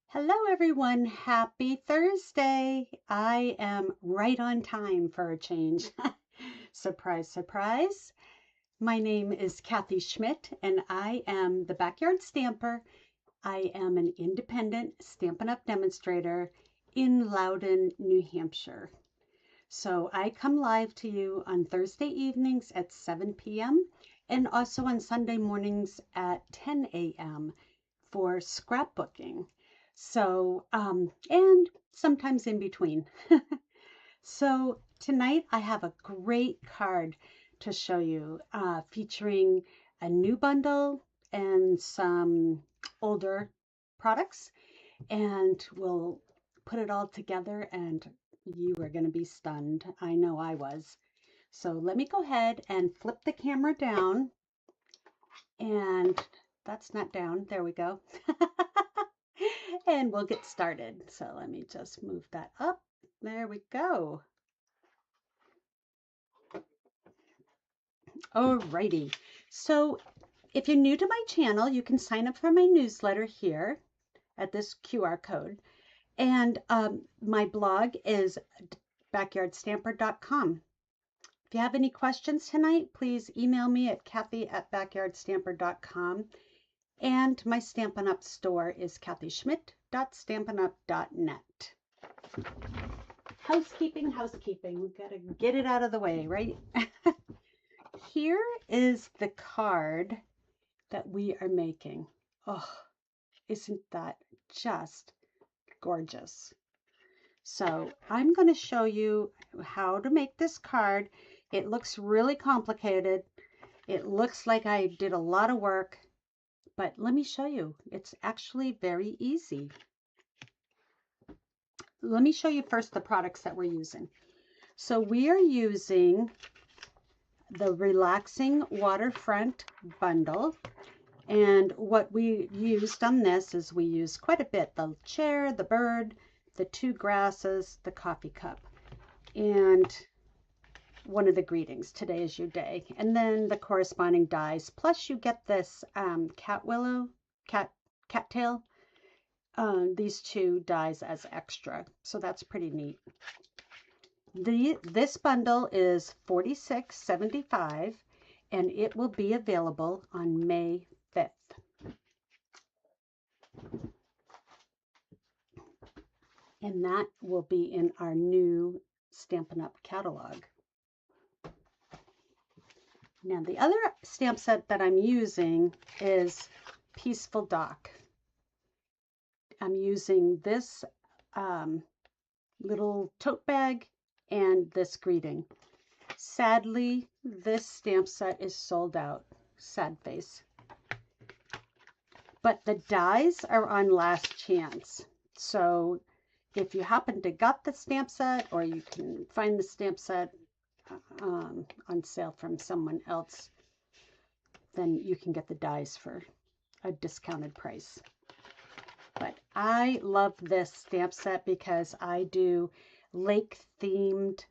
Hello everyone, happy Thursday. I am right on time for a change. Surprise, surprise. My name is Kathy Schmitt and I am the Backyard Stamper. I am an independent Stampin' Up! Demonstrator in Loudon, New Hampshire. So I come live to you on Thursday evenings at 7 p.m. and also on Sunday mornings at 10 a.m. for scrapbooking. So, and sometimes in between. So tonight I have a great card to show you, featuring a new bundle and some older products, and we'll put it all together and you are going to be stunned. I know I was. So let me go ahead and flip the camera down, and that's not down. There we go. And we'll get started. So let me just move that up. There we go. Alrighty. So if you're new to my channel, you can sign up for my newsletter here at this QR code. And my blog is backyardstamper.com. If you have any questions tonight, please email me at kathy@backyardstamper.com. And my Stampin' Up! Store is kathyschmitt.stampinup.net. Housekeeping, housekeeping. We've got to get it out of the way, right? Here is the card that we are making. Oh, isn't that just gorgeous? So I'm going to show you how to make this card. It looks really complicated. It looks like I did a lot of work. But let me show you, it's actually very easy. Let me show you first the products that we're using. So we are using the Relaxing Waterfront bundle. And what we used on this is we used quite a bit. The chair, the bird, the two grasses, the coffee cup, and one of the greetings, today is your day, and then the corresponding dies, plus you get this cattail, these two dies as extra, so that's pretty neat. This bundle is $46.75 and it will be available on May 5th. And that will be in our new Stampin' Up! Catalog. Now the other stamp set that I'm using is Peaceful Dock. I'm using this little tote bag and this greeting. Sadly, this stamp set is sold out. Sad face. But the dies are on last chance. So if you happen to got the stamp set, or you can find the stamp set on sale from someone else, then you can get the dies for a discounted price. But I love this stamp set because I do lake themed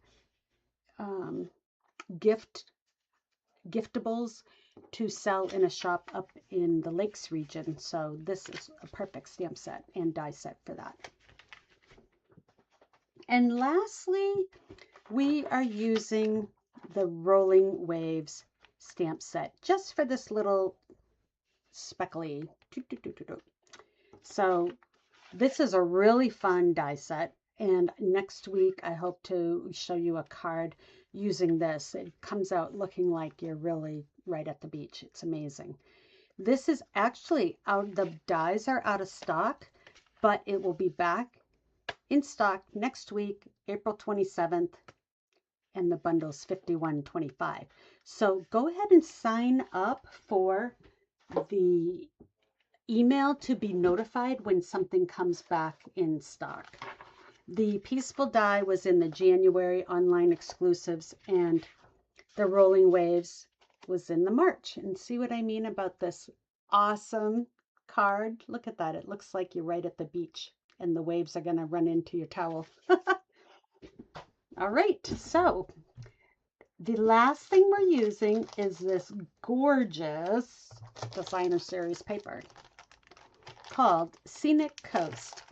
giftables to sell in a shop up in the Lakes region. So this is a perfect stamp set and die set for that. And lastly, we are using the Rolling Waves stamp set just for this little speckly. So this is a really fun die set, and next week I hope to show you a card using this. It comes out looking like you're really right at the beach. It's amazing. This is actually out, the dies are out of stock, but it will be back in stock next week, April 27th, and the bundle's $51.25. So go ahead and sign up for the email to be notified when something comes back in stock. The Peaceful Die was in the January online exclusives, and the Rolling Waves was in the March. And see what I mean about this awesome card? Look at that. It looks like you're right at the beach and the waves are going to run into your towel. All right, so the last thing we're using is this gorgeous designer series paper called Scenic Coast.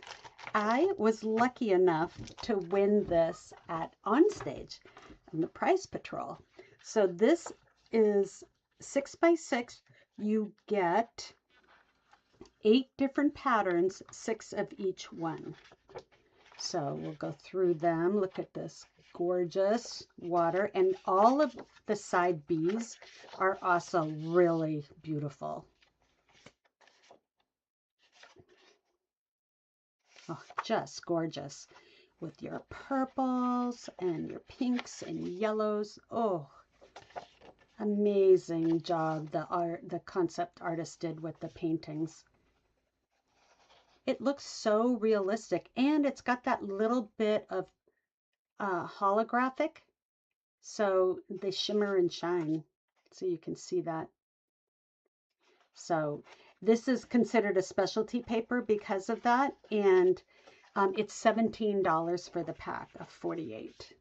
I was lucky enough to win this at Onstage in the Prize Patrol. So this is 6x6. You get 8 different patterns, 6 of each one. So we'll go through them. Look at this gorgeous water, and all of the side B's are also really beautiful. Oh, just gorgeous with your purples and your pinks and yellows. Oh, amazing job the concept artist did with the paintings. It looks so realistic, and it's got that little bit of holographic, so they shimmer and shine, so you can see that. So this is considered a specialty paper because of that, and it's $17 for the pack of 48,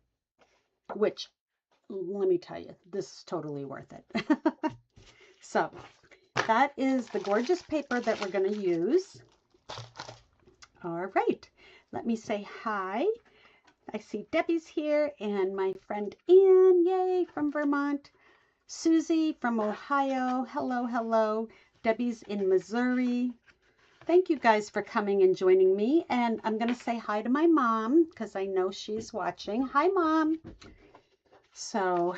which, let me tell you, this is totally worth it. So that is the gorgeous paper that we're going to use. All right, let me say hi. I see Debbie's here, and my friend Ann, yay, from Vermont. Susie from Ohio, hello, hello. Debbie's in Missouri. Thank you guys for coming and joining me. And I'm going to say hi to my mom because I know she's watching. Hi, Mom. So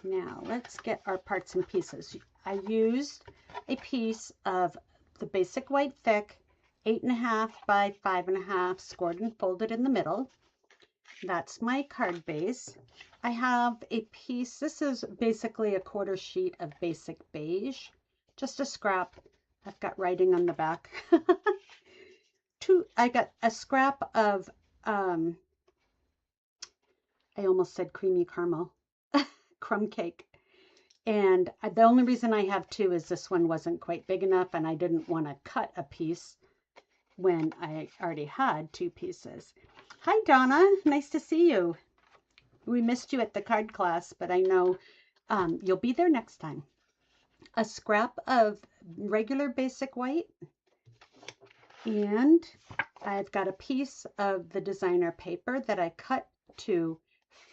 now let's get our parts and pieces. I used a piece of the basic white thick 8.5 by 5.5 scored and folded in the middle. That's my card base. I have a piece, this is basically a 1/4 sheet of basic beige, just a scrap. I've got writing on the back. I got a scrap of, I almost said creamy caramel, crumb cake. And the only reason I have 2 is this one wasn't quite big enough, and I didn't want to cut a piece when I already had 2 pieces. Hi, Donna. Nice to see you. We missed you at the card class, but I know you'll be there next time. A scrap of regular basic white, and I've got a piece of the designer paper that I cut to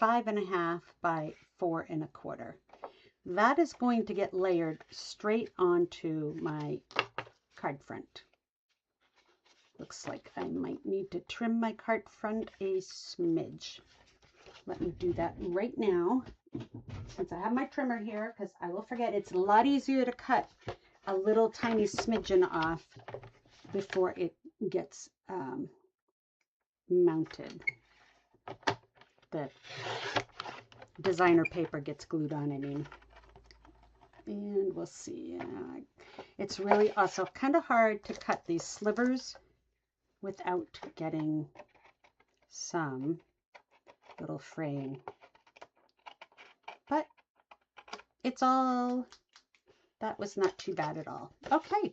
5.5 by 4 1/4. That is going to get layered straight onto my card front. Looks like I might need to trim my card front a smidge. Let me do that right now, since I have my trimmer here, because I will forget. It's a lot easier to cut a little tiny smidgen off before it gets mounted. The designer paper gets glued on, I mean. And we'll see. It's really also kind of hard to cut these slivers without getting some little fraying. But it's all, that was not too bad at all. Okay,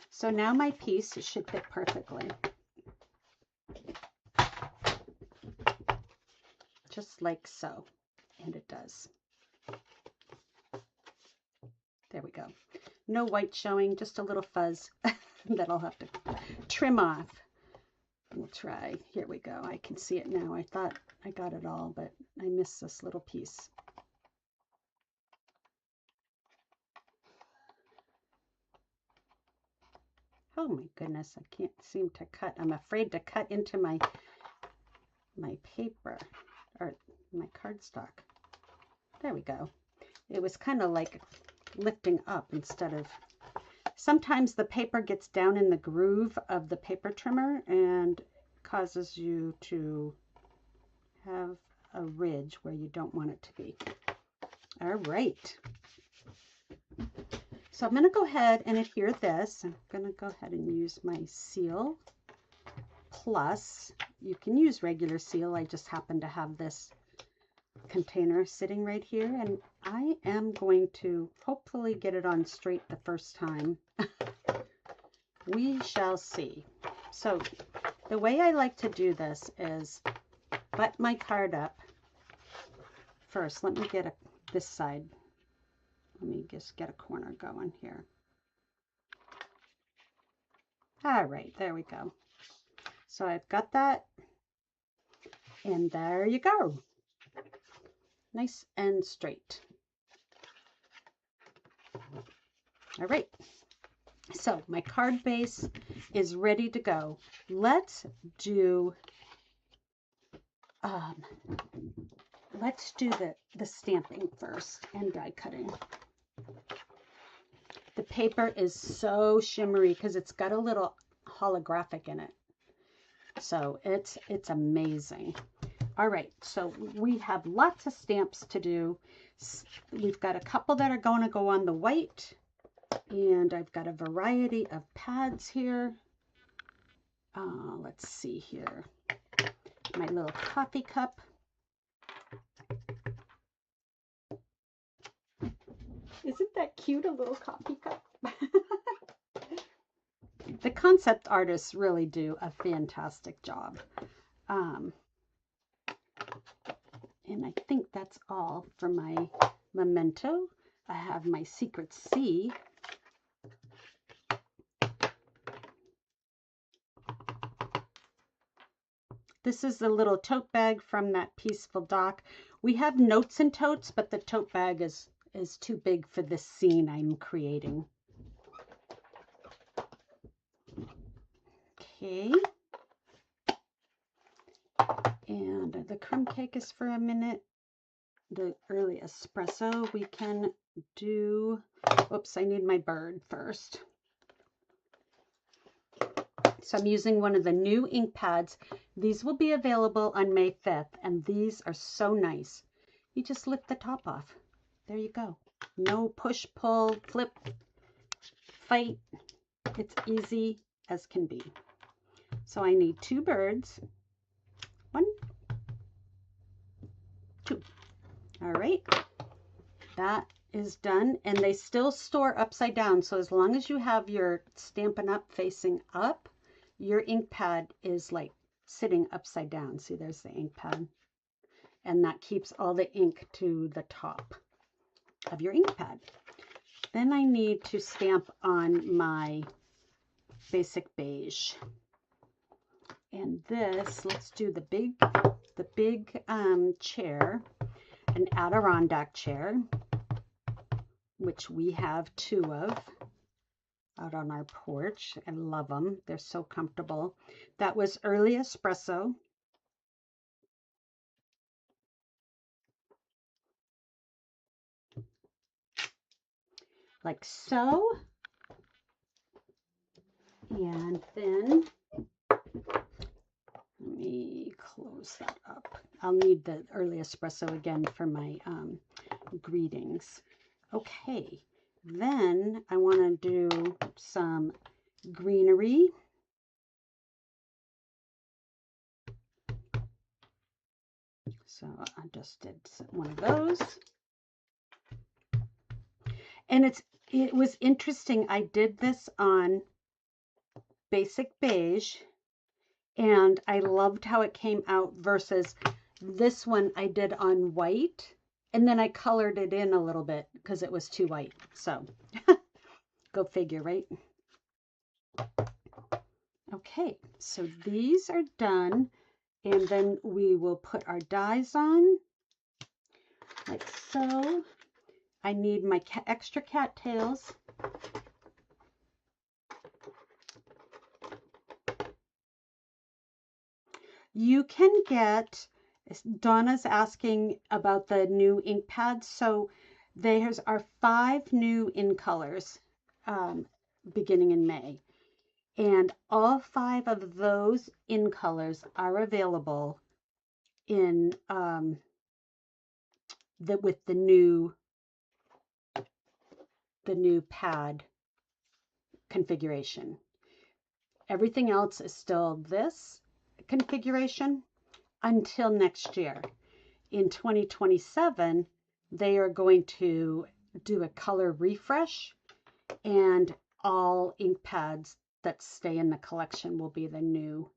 so now my piece should fit perfectly. Just like so. And it does. There we go. No white showing, just a little fuzz that I'll have to trim off. We'll try. Here we go. I can see it now. I thought I got it all, but I missed this little piece. Oh my goodness, I can't seem to cut. I'm afraid to cut into my paper, or my cardstock. There we go. It was kind of like lifting up instead of, sometimes the paper gets down in the groove of the paper trimmer and causes you to have a ridge where you don't want it to be. All right. So I'm going to go ahead and adhere this. I'm going to go ahead and use my seal. Plus, you can use regular seal. I just happen to have this container sitting right here, and I am going to hopefully get it on straight the first time. We shall see. So the way I like to do this is butt my card up first, let me get this side. Let me just get a corner going here. All right, there we go. So I've got that, and there you go. Nice and straight. All right, so my card base is ready to go. Let's do the stamping first and die cutting. The paper is so shimmery because it's got a little holographic in it. So it's amazing. All right, so we have lots of stamps to do. We've got a couple that are going to go on the white, and I've got a variety of pads here. Let's see here. My little coffee cup. Isn't that cute, a little coffee cup? The concept artists really do a fantastic job. And I think that's all for my memento. I have my secret C. This is the little tote bag from that Peaceful Dock. We have notes and totes, but the tote bag is too big for this scene I'm creating. Okay. And the crumb cake is for a minute. The early espresso we can do. Oops, I need my bird first. So I'm using one of the new ink pads. These will be available on May 5th, and these are so nice. You just lift the top off. There you go. No push, pull, flip, fight. It's easy as can be. So I need 2 birds. 1, 2. All right. That is done, and they still store upside down. So as long as you have your Stampin' Up facing up, your ink pad is like sitting upside down. See, there's the ink pad. And that keeps all the ink to the top of your ink pad. Then I need to stamp on my basic beige. And this, let's do the big chair, an Adirondack chair, which we have 2 of out on our porch. I love them. They're so comfortable. That was early espresso. Like so. And then let me close that up. I'll need the early espresso again for my greetings. Okay, then I want to do some greenery. So I just did one of those. And it was interesting. I did this on basic beige, and I loved how it came out versus this one I did on white, and then I colored it in a little bit because it was too white. So go figure, right? Okay, so these are done, and then we will put our dies on like so. I need my extra cattails. You can get, Donna's asking about the new ink pads. So there are 5 new in colors beginning in May. And all 5 of those in colors are available in with the new pad configuration. Everything else is still this configuration until next year. In 2027, they are going to do a color refresh, and all ink pads that stay in the collection will be the new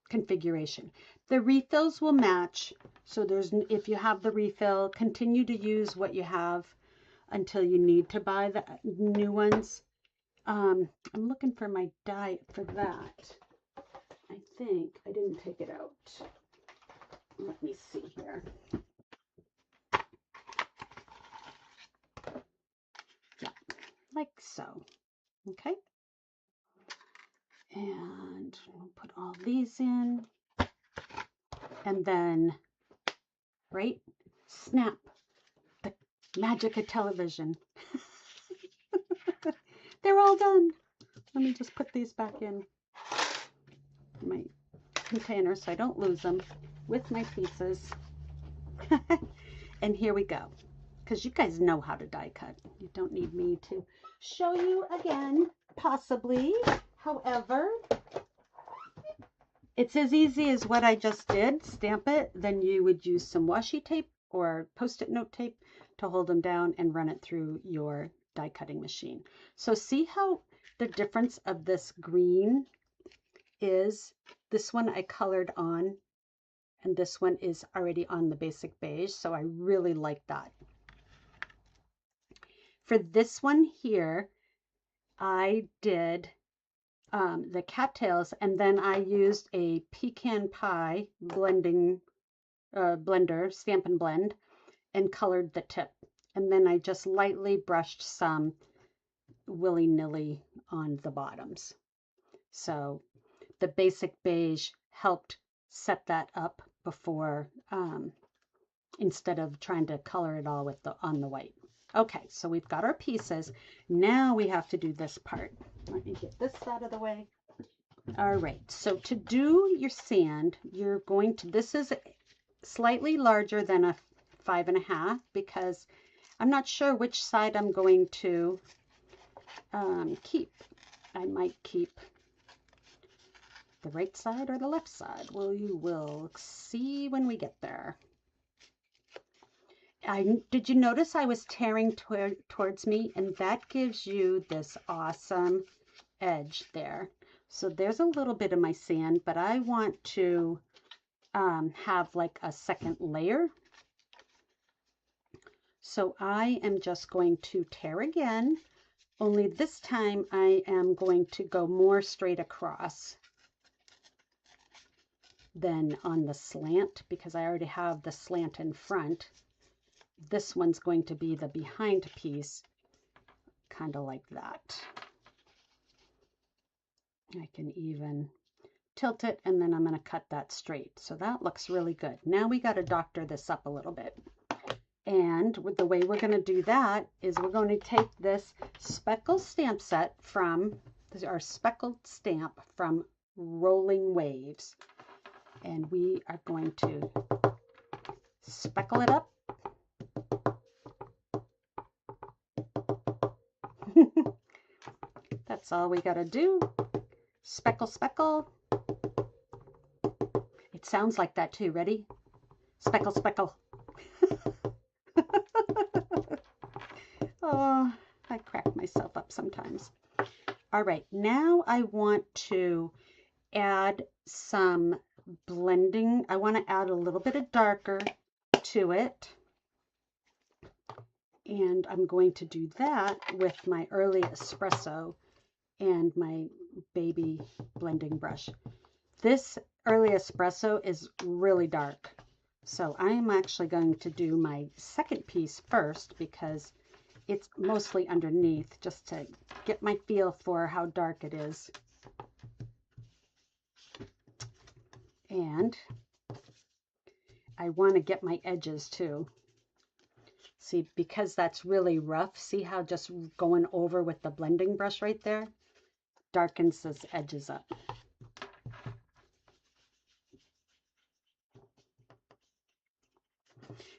configuration. The refills will match. So if you have the refill, continue to use what you have until you need to buy the new ones. I'm looking for my die for that. I think I didn't take it out. Let me see here. Yeah, like so. Okay. And we'll put all these in. And then, right, snap, the magic of television. They're all done. Let me just put these back in my container so I don't lose them with my pieces. And here we go. Because you guys know how to die cut. You don't need me to show you again, possibly. However, it's as easy as what I just did. Stamp it. Then you would use some washi tape or post-it note tape to hold them down and run it through your die cutting machine. So see how the difference of this green is? This one I colored on, and this one is already on the basic beige. So I really like that. For this one here, I did the cattails, and then I used a pecan pie blender, Stampin' Blend, and colored the tip. And then I just lightly brushed some willy-nilly on the bottoms. So the basic beige helped set that up before, instead of trying to color it all with on the white. Okay, so we've got our pieces. Now we have to do this part. Let me get this out of the way. All right, so to do your sand, you're going to, this is slightly larger than a 5.5 because I'm not sure which side I'm going to keep. I might keep the right side or the left side. Well, you will see when we get there. Did you notice I was tearing towards me? And that gives you this awesome edge there. So there's a little bit of my sand, but I want to have like a second layer. So I am just going to tear again, only this time I am going to go more straight across than on the slant because I already have the slant in front. This one's going to be the behind piece, kind of like that. I can even tilt it, and then I'm going to cut that straight. So that looks really good. Now we got to doctor this up a little bit. And the way we're going to do that is we're going to take this speckled stamp set from, our speckled stamp from Rolling Waves. And we are going to speckle it up. That's all we got to do. Speckle, speckle. It sounds like that too. Ready? Speckle, speckle. Oh, I crack myself up sometimes. All right, now I want to add some blending. I want to add a little bit of darker to it. And I'm going to do that with my early espresso and my baby blending brush. This early espresso is really dark. So I am actually going to do my second piece first because it's mostly underneath, just to get my feel for how dark it is. And I want to get my edges too. See, because that's really rough, see how just going over with the blending brush right there darkens those edges up.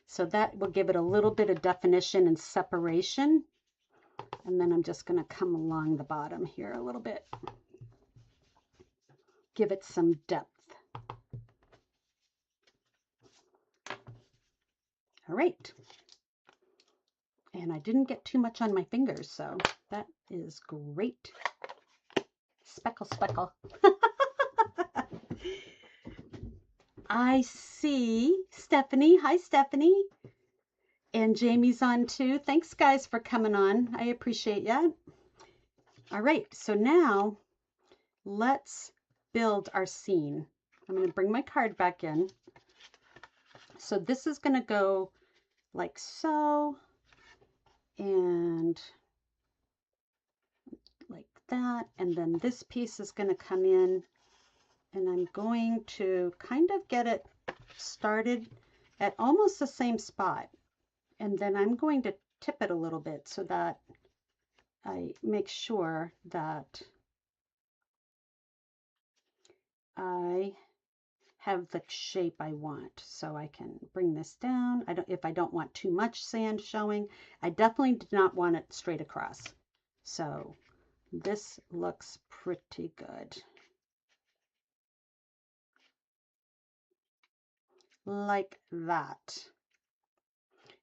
So that will give it a little bit of definition and separation. And then I'm just going to come along the bottom here a little bit. Give it some depth. All right. And I didn't get too much on my fingers, so that is great. Speckle, speckle. I see Stephanie. Hi, Stephanie. And Jamie's on too. Thanks, guys, for coming on. I appreciate you. All right, so now let's build our scene. I'm going to bring my card back in. So this is going to go like so, and like that. And then this piece is going to come in, and I'm going to kind of get it started at almost the same spot. And then I'm going to tip it a little bit so that I make sure that I have the shape I want. So I can bring this down. If I don't want too much sand showing, I definitely do not want it straight across. So this looks pretty good. Like that.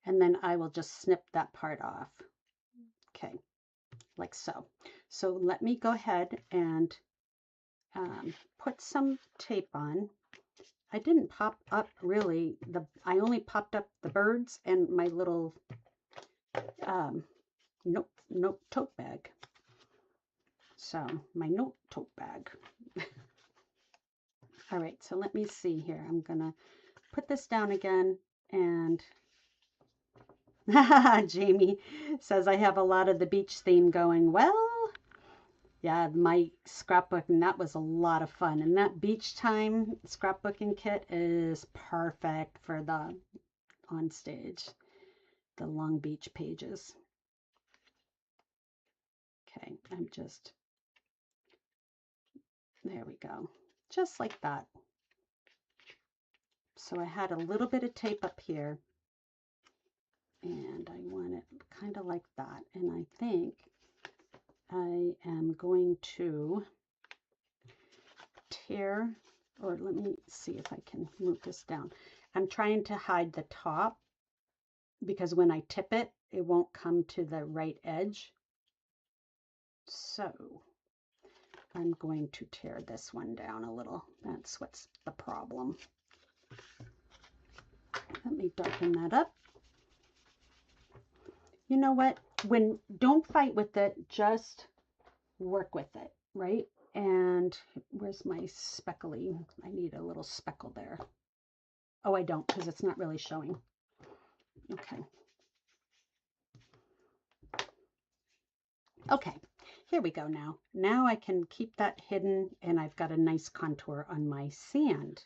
And then I will just snip that part off. Okay, like so. So let me go ahead and put some tape on. I didn't pop up really, I only popped up the birds and my little note tote bag. So my note tote bag. All right, so let me see here. I'm gonna put this down again, and Jamie says I have a lot of the beach theme going. Well, yeah, my scrapbooking, that was a lot of fun. And that beach time scrapbooking kit is perfect for the on stage, the Long Beach pages. Okay, I'm just, there we go. Just like that. So I had a little bit of tape up here, and I want it kind of like that. And I think I am going to tear, or let me see if I can move this down. I'm trying to hide the top because when I tip it, it won't come to the right edge. So I'm going to tear this one down a little. That's what's the problem. Let me darken that up. You know what? Don't fight with it, just work with it, right? And where's my speckly? I need a little speckle there. Oh, I don't, because it's not really showing. Okay. Okay, here we go now. Now I can keep that hidden, and I've got a nice contour on my sand,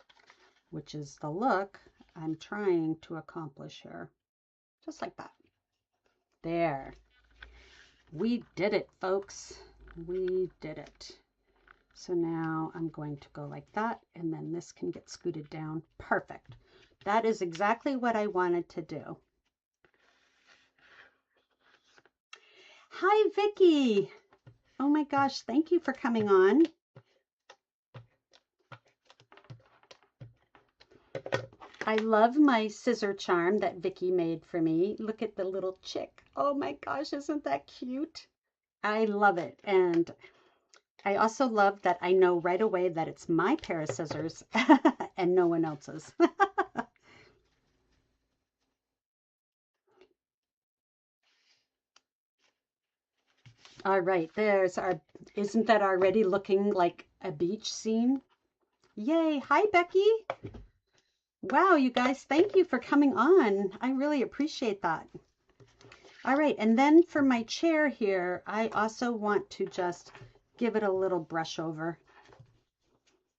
which is the look I'm trying to accomplish here. Just like that. There. We did it, folks. We did it. So now I'm going to go like that, and then this can get scooted down. Perfect. That is exactly what I wanted to do. Hi, Vicki. Oh my gosh, thank you for coming on. I love my scissor charm that Vicki made for me. Look at the little chick. Oh my gosh, isn't that cute? I love it. And I also love that I know right away that it's my pair of scissors and no one else's. All right, there's our, isn't that already looking like a beach scene? Yay. Hi, Becky. Wow, you guys, thank you for coming on. I really appreciate that. All right, and then for my chair here, I also want to just give it a little brush over.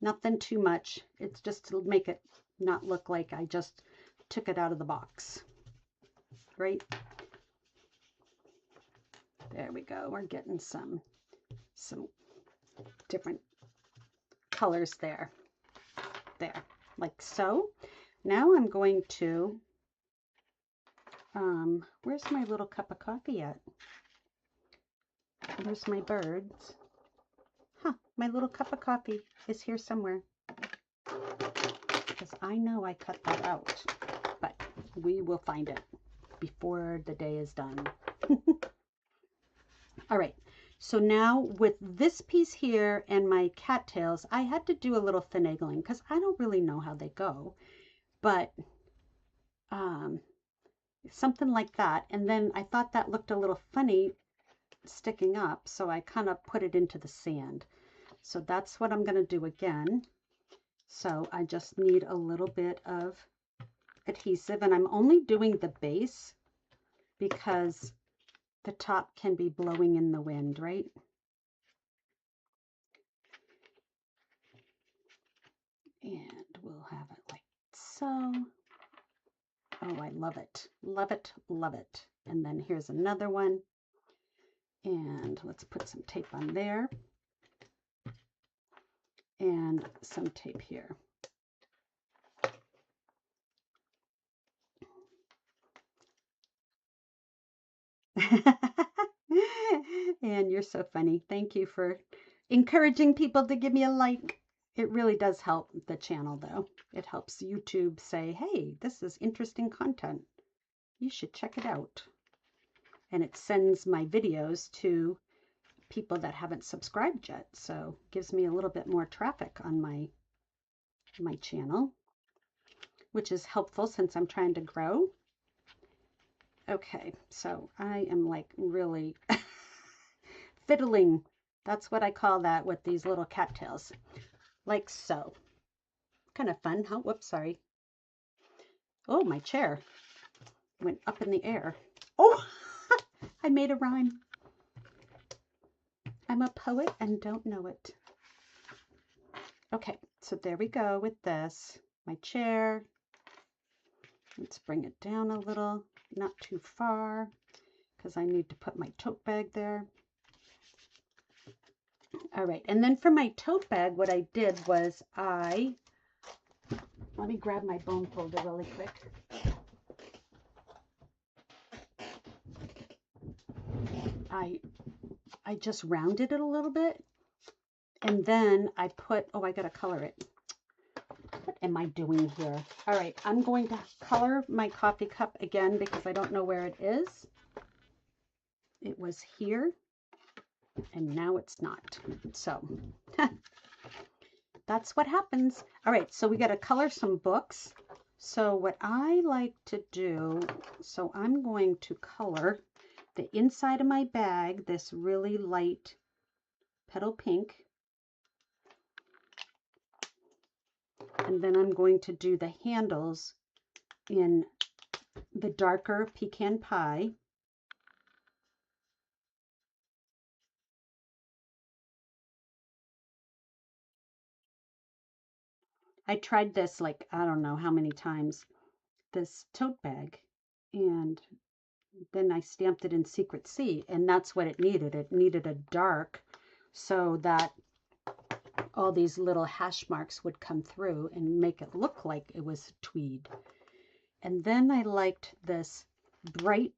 Nothing too much. It's just to make it not look like I just took it out of the box. Right? There we go. We're getting some different colors there. There, like so. Now I'm going to, where's my little cup of coffee at? Where's my birds? Huh, my little cup of coffee is here somewhere. Because I know I cut that out, but we will find it before the day is done. All right, So now with this piece here and my cattails, I had to do a little finagling because I don't really know how they go, but something like that. And then I thought that looked a little funny sticking up, so I kind of put it into the sand. So that's what I'm going to do again. So I just need a little bit of adhesive, and I'm only doing the base because the top can be blowing in the wind, right? And we'll have it like so. Oh, I love it. Love it, love it. And then here's another one. And let's put some tape on there. And some tape here. And you're so funny. Thank you for encouraging people to give me a like. It really does help the channel, though. It helps YouTube say, hey, this is interesting content. You should check it out. And it sends my videos to people that haven't subscribed yet. So it gives me a little bit more traffic on my channel, which is helpful since I'm trying to grow. Okay, so I am like really fiddling. That's what I call that with these little cattails. Like so. Kind of fun, huh? Whoops, sorry. Oh, my chair went up in the air. Oh, I made a rhyme. I'm a poet and don't know it. Okay, so there we go with this. My chair. Let's bring it down a little, not too far, because I need to put my tote bag there. All right, and then for my tote bag, what I did was let me grab my bone folder really quick. I just rounded it a little bit, and then I put, oh, I gotta color it. What am I doing here? All right, I'm going to color my coffee cup again because I don't know where it is. It was here, and now it's not. So that's what happens. All right, so we got to color some books. So what I like to do, so I'm going to color the inside of my bag, this really light petal pink. And then I'm going to do the handles in the darker pecan pie. I tried this like, I don't know how many times, this tote bag, and then I stamped it in Secret C, and that's what it needed. It needed a dark so that all these little hash marks would come through and make it look like it was tweed. And then I liked this bright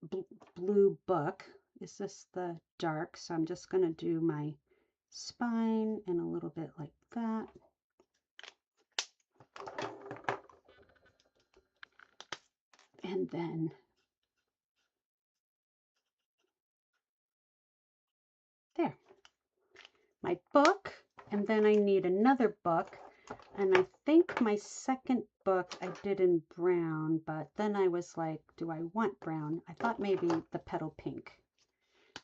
blue book. Is this the dark? So I'm just going to do my spine and a little bit like that. And then there, my book. And then I need another book. And I think my second book I did in brown, but then I was like, do I want brown? I thought maybe the petal pink,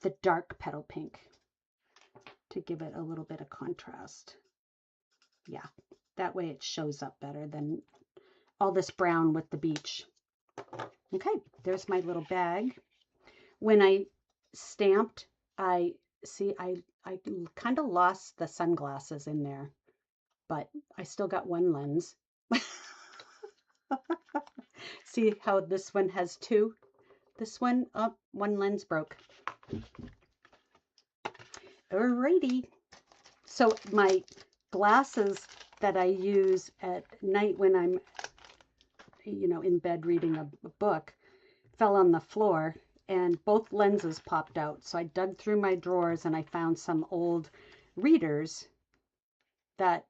the dark petal pink, to give it a little bit of contrast. Yeah, that way it shows up better than all this brown with the beach. Okay, there's my little bag. When I stamped, I kind of lost the sunglasses in there, but I still got one lens. See how this one has two? This one, oh, one lens broke. Alrighty. So my glasses that I use at night when I'm, in bed reading a book fell on the floor and both lenses popped out. So I dug through my drawers and I found some old readers that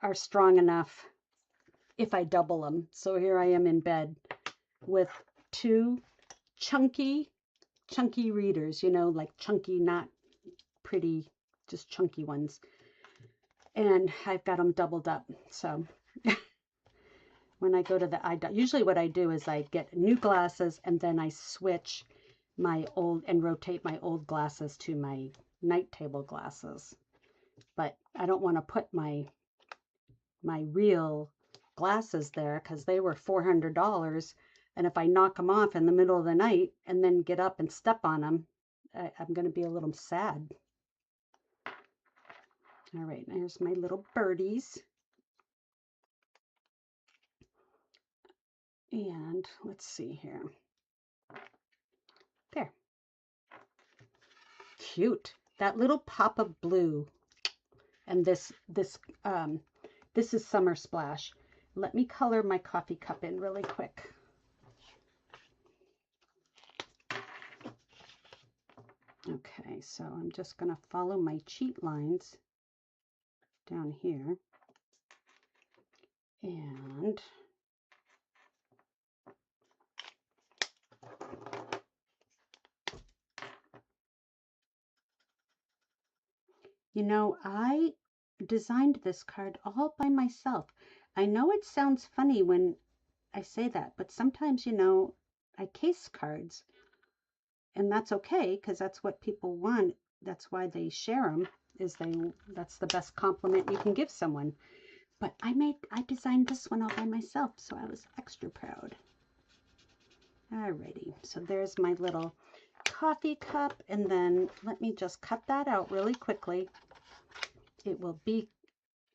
are strong enough if I double them. So here I am in bed with two chunky readers, like chunky, not pretty, just chunky ones. And I've got them doubled up. So when I go to the eye doctor, usually what I do is I get new glasses and then I switch my old and rotate my old glasses to my night table glasses. But I don't want to put my real glasses there because they were $400. And if I knock them off in the middle of the night and then get up and step on them, I'm going to be a little sad. All right, there's my little birdies. And let's see here. There. Cute. That little pop of blue. And this is Summer Splash. Let me color my coffee cup in really quick. Okay, so I'm just going to follow my cheat lines down here. And you know, I designed this card all by myself. I know it sounds funny when I say that, but sometimes, you know, I case cards. And that's okay, because that's what people want. That's why they share them, that's the best compliment you can give someone. But I designed this one all by myself, so I was extra proud. Alrighty, so there's my little coffee cup, and then let me just cut that out really quickly. It will be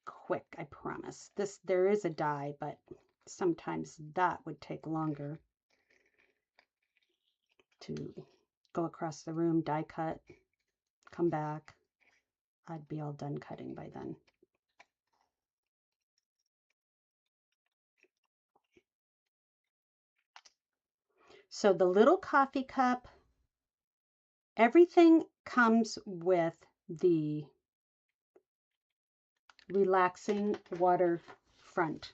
quick, I promise. There is a die, but sometimes that would take longer to go across the room, die cut, come back. I'd be all done cutting by then. So the little coffee cup, everything comes with the Relaxing Waterfront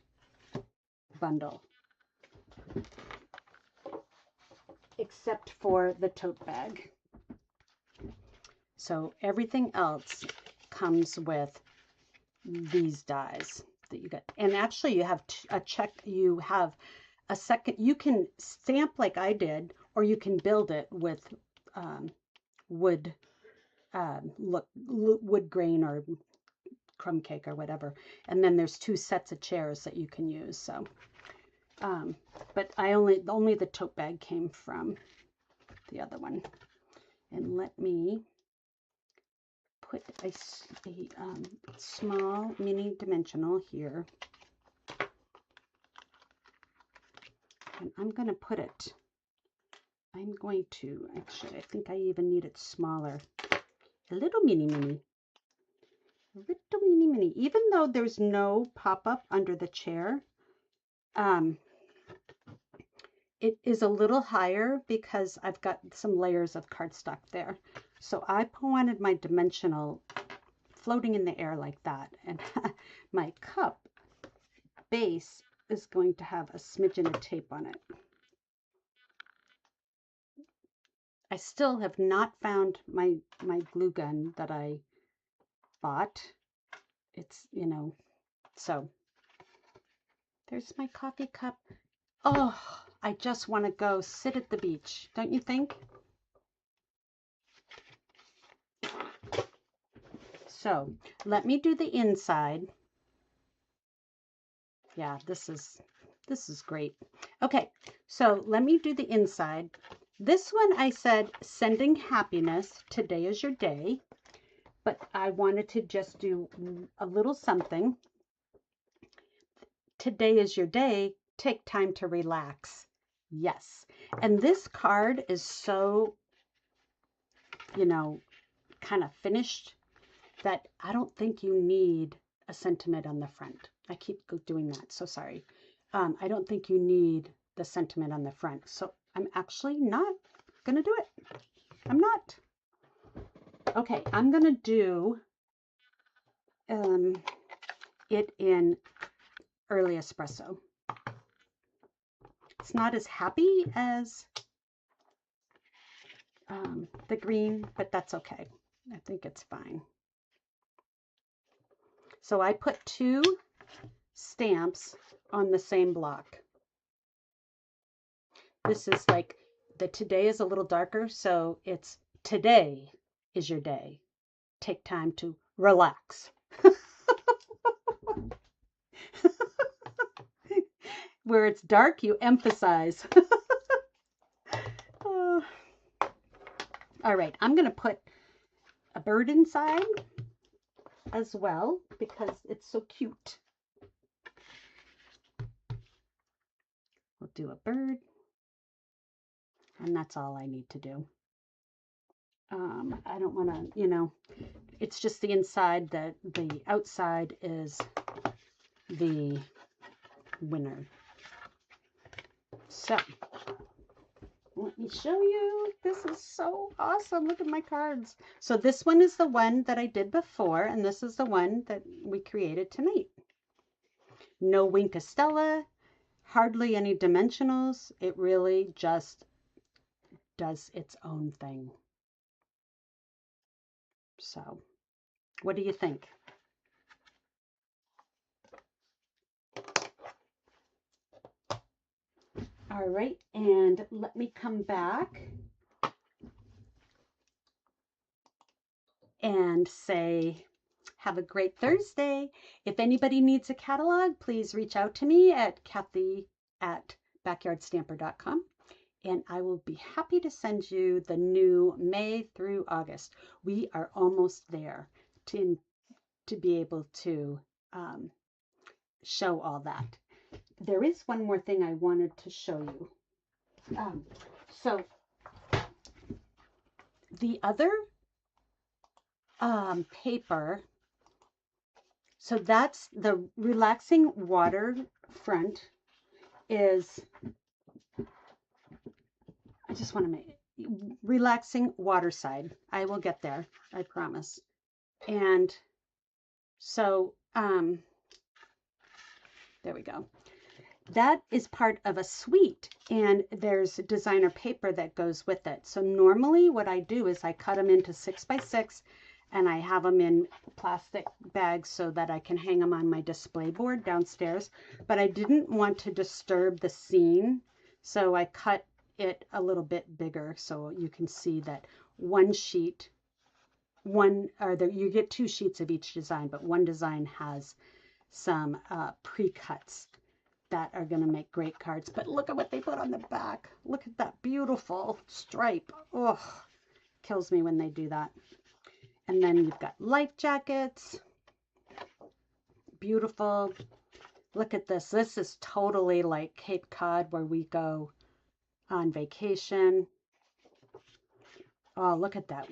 bundle, except for the tote bag. So everything else comes with these dies that you get. And actually you have you have a second, you can stamp like I did, or you can build it with wood grain or crumb cake or whatever. And then there's 2 sets of chairs that you can use. So but only the tote bag came from the other one. And let me put a small mini dimensional here. And I'm going to put it, actually, I think I even need it smaller. A little mini. Even though there's no pop-up under the chair, it is a little higher because I've got some layers of cardstock there. So I wanted my dimensional floating in the air like that. And my cup base is going to have a smidgen of tape on it. I still have not found my glue gun that I bought. It's, you know, so there's my coffee cup. Oh, I just want to go sit at the beach, don't you think? So let me do the inside. Yeah, this is great. Okay, so let me do the inside. This one I said, sending happiness, today is your day. But I wanted to just do a little something. Today is your day, take time to relax. Yes. And this card is so, you know, kind of finished that I don't think you need a sentiment on the front. I keep doing that, so sorry. I don't think you need the sentiment on the front. So I'm actually not going to do it. I'm not. Okay, I'm going to do it in early espresso. It's not as happy as the green, but that's okay. I think it's fine. So I put 2 stamps on the same block. This is like the today is a little darker, so it's today is your day. Take time to relax. Where it's dark, you emphasize. Oh. All right, I'm going to put a bird inside as well because it's so cute. We'll do a bird, and that's all I need to do. I don't want to, you know, it's just the inside, that the outside is the winner. So let me show you. This is so awesome. Look at my cards. So this one is the one that I did before, and this is the one that we created tonight. No Wink Estella, hardly any dimensionals. It really just does its own thing. So, what do you think? All right, and let me come back and say, have a great Thursday. If anybody needs a catalog, please reach out to me at Kathy@backyardstamper.com. And I will be happy to send you the new May through August. We are almost there to be able to show all that. There is one more thing I wanted to show you. So the other paper, so that's the Relaxing Waterfront is, I just want to make Relaxing Waterside. I will get there, I promise. And so, there we go. That is part of a suite, and there's designer paper that goes with it. So normally what I do is I cut them into 6x6, and I have them in plastic bags so that I can hang them on my display board downstairs. But I didn't want to disturb the scene, so I cut it a little bit bigger so you can see that one sheet, you get 2 sheets of each design, but one design has some pre-cuts that are going to make great cards. But look at what they put on the back. Look at that beautiful stripe. Oh, kills me when they do that. And then you've got life jackets. Beautiful. Look at this. This is totally like Cape Cod, where we go on vacation. Oh, look at that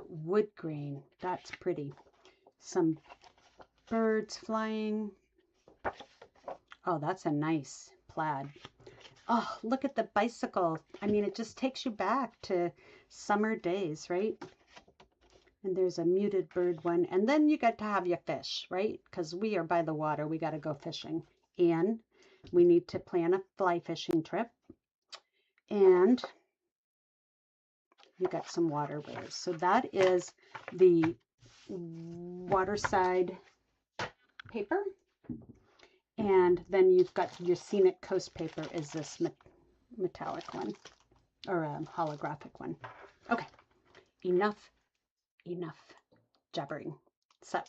wood grain. That's pretty. Some birds flying. Oh, that's a nice plaid. Oh, look at the bicycle. I mean, it just takes you back to summer days, right? And there's a muted bird one. And then you got to have your fish, right? Because we are by the water. We got to go fishing. And we need to plan a fly fishing trip. And you got some waterways. So that is the waterside paper. And then you've got your Scenic Coast paper is this metallic one, or a holographic one. Okay, enough jabbering. So,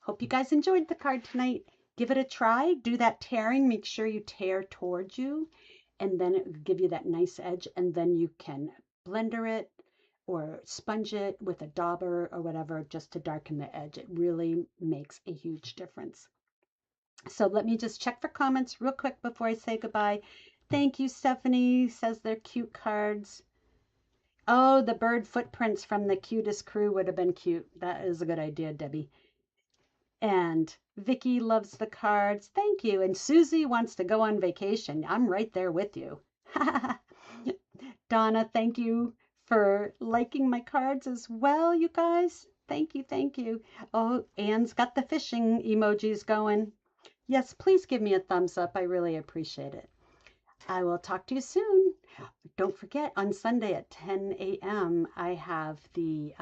hope you guys enjoyed the card tonight. Give it a try. Do that tearing. Make sure you tear towards you, and then it will give you that nice edge, and then you can blender it or sponge it with a dauber or whatever just to darken the edge. It really makes a huge difference. So let me just check for comments real quick before I say goodbye. Thank you, Stephanie. Says they're cute cards. Oh, the bird footprints from the cutest crew would have been cute. That is a good idea, Debbie. And Vicky loves the cards. Thank you. And Susie wants to go on vacation. I'm right there with you. Donna, thank you for liking my cards as well, you guys. Thank you, thank you. Oh, Anne's got the fishing emojis going. Yes, please give me a thumbs up. I really appreciate it. I will talk to you soon. Don't forget, on Sunday at 10 a.m., I have the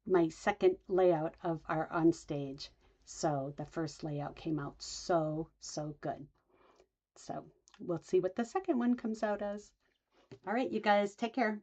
my second layout of our on stage. So the first layout came out so good. So we'll see what the second one comes out as. All right, you guys, take care.